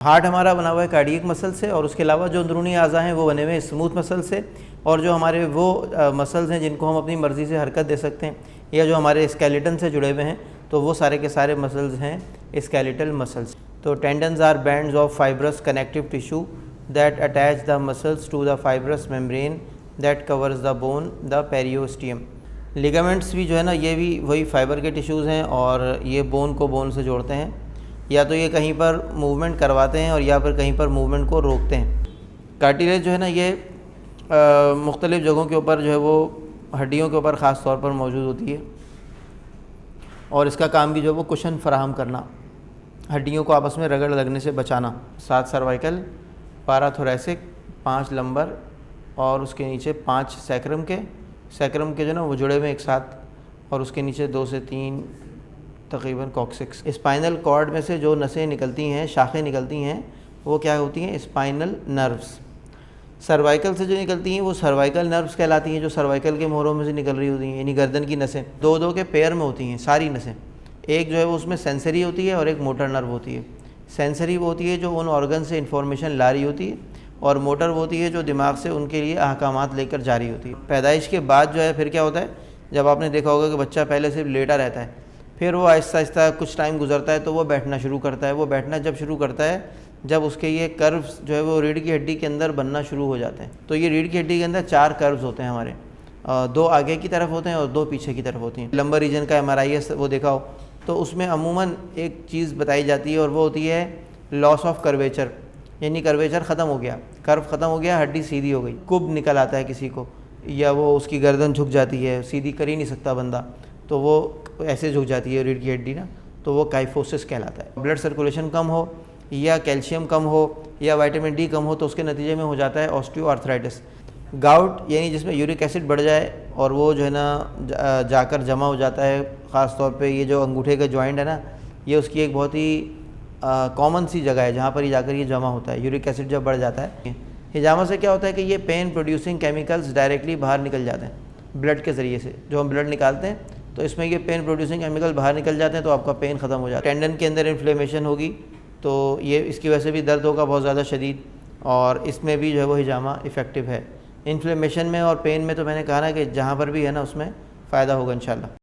Heart हमारा बना हुआ है कार्डियक मसल से, और उसके अलावा जो अंदरूनी अज़ा हैं वो बने हुए हैं स्मूथ मसल से, और जो हमारे वो मसल्स हैं जिनको हम अपनी मर्ज़ी से हरकत दे सकते हैं, या जो हमारे स्केलेटन से जुड़े हुए हैं, तो वो सारे के सारे मसल्स हैं स्केलेटल मसल्स। तो tendons are bands of fibrous connective tissue that attach the muscles to the fibrous membrane that covers the bone the periosteum. Ligaments भी जो है ना, ये भी वही फाइबर के टिश्यूज़ हैं, और ये बोन को बोन से जोड़ते हैं। या तो ये कहीं पर मूवमेंट करवाते हैं और या फिर कहीं पर मूवमेंट को रोकते हैं। कार्टिलेज जो है ना, ये मुख्तलिफ़ जगहों के ऊपर जो है वो हड्डियों के ऊपर ख़ास तौर पर मौजूद होती है, और इसका काम भी जो है वो कुशन फराहम करना, हड्डियों को आपस में रगड़ लगने से बचाना। 7 सर्वाइकल, पाराथोरेसिक, 5 लंबर, और उसके नीचे 5 सैक्रम के जो ना वो जुड़े हुए एक साथ, और उसके नीचे 2 से 3 तकरीबन कॉक्सिक्स। स्पाइनल कॉर्ड में से जो नसें निकलती हैं, शाखें निकलती हैं, वो क्या होती हैं? Spinal nerves. सर्वाइकल से जो निकलती हैं वो सर्वाइकल नर्व्स कहलाती हैं, जो सर्वाइकल के मोहरों में से निकल रही होती हैं, यानी गर्दन की नसें 2-2 के पेयर में होती हैं सारी नसें। एक जो है वो उसमें सेंसरी होती है और एक मोटर नर्व होती है। सेंसरी वो होती है जो उन ऑर्गन से इंफॉर्मेशन ला रही होती है, और मोटर वो होती है जो दिमाग से उनके लिए अहकामात लेकर जा रही होती है। पैदाइश के बाद जो है फिर क्या होता है, जब आपने देखा होगा कि बच्चा पहले सिर्फ लेटा रहता है, फिर वो आहिस्ता आहिस्ता कुछ टाइम गुजरता है तो वो बैठना शुरू करता है। वो बैठना जब शुरू करता है जब उसके ये कर्व्स जो है वो रीढ़ की हड्डी के अंदर बनना शुरू हो जाते हैं। तो ये रीढ़ की हड्डी के अंदर 4 कर्व्स होते हैं हमारे, 2 आगे की तरफ होते हैं और 2 पीछे की तरफ होती हैं। लंबर रीजन का MRI वो देखा हो तो उसमें अमूमन एक चीज़ बताई जाती है, और वो होती है लॉस ऑफ कर्वेचर, यानी कर्वेचर ख़त्म हो गया, कर्व ख़त्म हो गया, हड्डी सीधी हो गई। कुब निकल आता है किसी को, या वो उसकी गर्दन झुक जाती है, सीधी कर ही नहीं सकता बंदा, तो वो ऐसे झुक जाती है रीढ़ की हड्डी ना, तो वो काइफोसिस कहलाता है। ब्लड सर्कुलेशन कम हो, या कैल्शियम कम हो, या विटामिन डी कम हो, तो उसके नतीजे में हो जाता है ऑस्टियोआर्थराइटिस। गाउट यानी जिसमें यूरिक एसिड बढ़ जाए और वो जो है ना जाकर जमा हो जाता है। ख़ास तौर पे ये जो अंगूठे का जॉइंट है ना, ये उसकी एक बहुत ही कॉमन सी जगह है जहाँ पर ये जाकर ये जमा होता है, यूरिक एसिड जब बढ़ जाता है। हिजामा से क्या होता है कि ये पेन प्रोड्यूसिंग केमिकल्स डायरेक्टली बाहर निकल जाते हैं ब्लड के ज़रिए से। जो हम ब्लड निकालते हैं तो इसमें ये पेन प्रोड्यूसिंग केमिकल बाहर निकल जाते हैं, तो आपका पेन ख़त्म हो जाता है। टेंडन के अंदर इन्फ्लेमेशन होगी तो ये इसकी वजह से भी दर्द होगा बहुत ज़्यादा शदीद, और इसमें भी जो है वो हिजामा इफ़ेक्टिव है। इन्फ्लेमेशन में और पेन में तो मैंने कहा ना कि जहाँ पर भी है ना उसमें फ़ायदा होगा इंशाल्लाह।